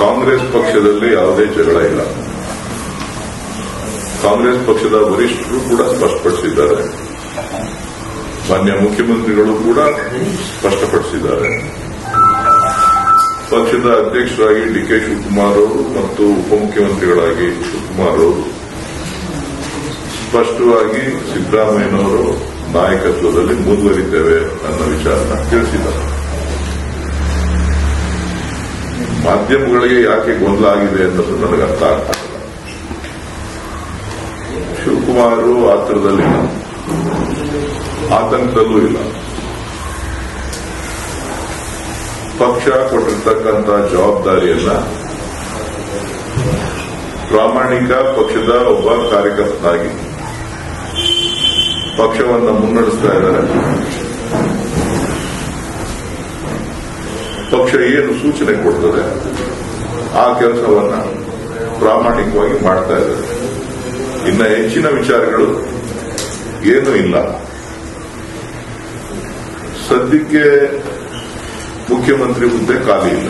ಕಾಂಗ್ರೆಸ್ ಪಕ್ಷದಲ್ಲಿ ಯಾವುದೇ ಜಗಳ ಇಲ್ಲ. ಕಾಂಗ್ರೆಸ್ ಪಕ್ಷದ ವರಿಷ್ಠರು ಕೂಡ ಸ್ಪಷ್ಟಪಡಿಸಿದ್ದಾರೆ. ಮಾನ್ಯ ಮುಖ್ಯಮಂತ್ರಿಗಳು ಕೂಡ ಸ್ಪಷ್ಟಪಡಿಸಿದ್ದಾರೆ. ಪಕ್ಷದ ಅಧ್ಯಕ್ಷರಾಗಿ ಡಿಕೆ ಶಿವಕುಮಾರ್ ಅವರು ಮತ್ತು ಉಪಮುಖ್ಯಮಂತ್ರಿಗಳಾಗಿ ಶಿವಕುಮಾರ್ ಅವರು ಸ್ಪಷ್ಟವಾಗಿ ಸಿದ್ದರಾಮಯ್ಯನವರು ನಾಯಕತ್ವದಲ್ಲಿ ಮುಂದುವರಿತೇವೆ ಅನ್ನೋ ವಿಚಾರನ ತಿಳಿಸಿದ್ದಾರೆ. ಮಾಧ್ಯಮಗಳಿಗೆ ಯಾಕೆ ಗೊಂದಲ ಆಗಿದೆ ಅನ್ನೋದು ನನಗೆ ಅರ್ಥ ಆಗ್ತದೆ. ಶಿವಕುಮಾರ್ ಆತರದಲ್ಲಿಲ್ಲ, ಆತಂಕದಲ್ಲೂ ಇಲ್ಲ. ಪಕ್ಷ ಕೊಟ್ಟಿರ್ತಕ್ಕಂಥ ಜವಾಬ್ದಾರಿಯನ್ನ ಪ್ರಾಮಾಣಿಕ ಪಕ್ಷದ ಒಬ್ಬ ಕಾರ್ಯಕರ್ತನಾಗಿ ಪಕ್ಷವನ್ನು ಮುನ್ನಡೆಸ್ತಾ ಇದ್ದಾರೆ. ಪಕ್ಷ ಏನು ಸೂಚನೆ ಕೊಡ್ತದೆ ಆ ಕೆಲಸವನ್ನ ಪ್ರಾಮಾಣಿಕವಾಗಿ ಮಾಡ್ತಾ ಇದ್ದಾರೆ. ಇನ್ನ ಹೆಚ್ಚಿನ ವಿಚಾರಗಳು ಏನೂ ಇಲ್ಲ. ಸದ್ಯಕ್ಕೆ ಮುಖ್ಯಮಂತ್ರಿ ಹುದ್ದೆ ಖಾಲಿ ಇಲ್ಲ.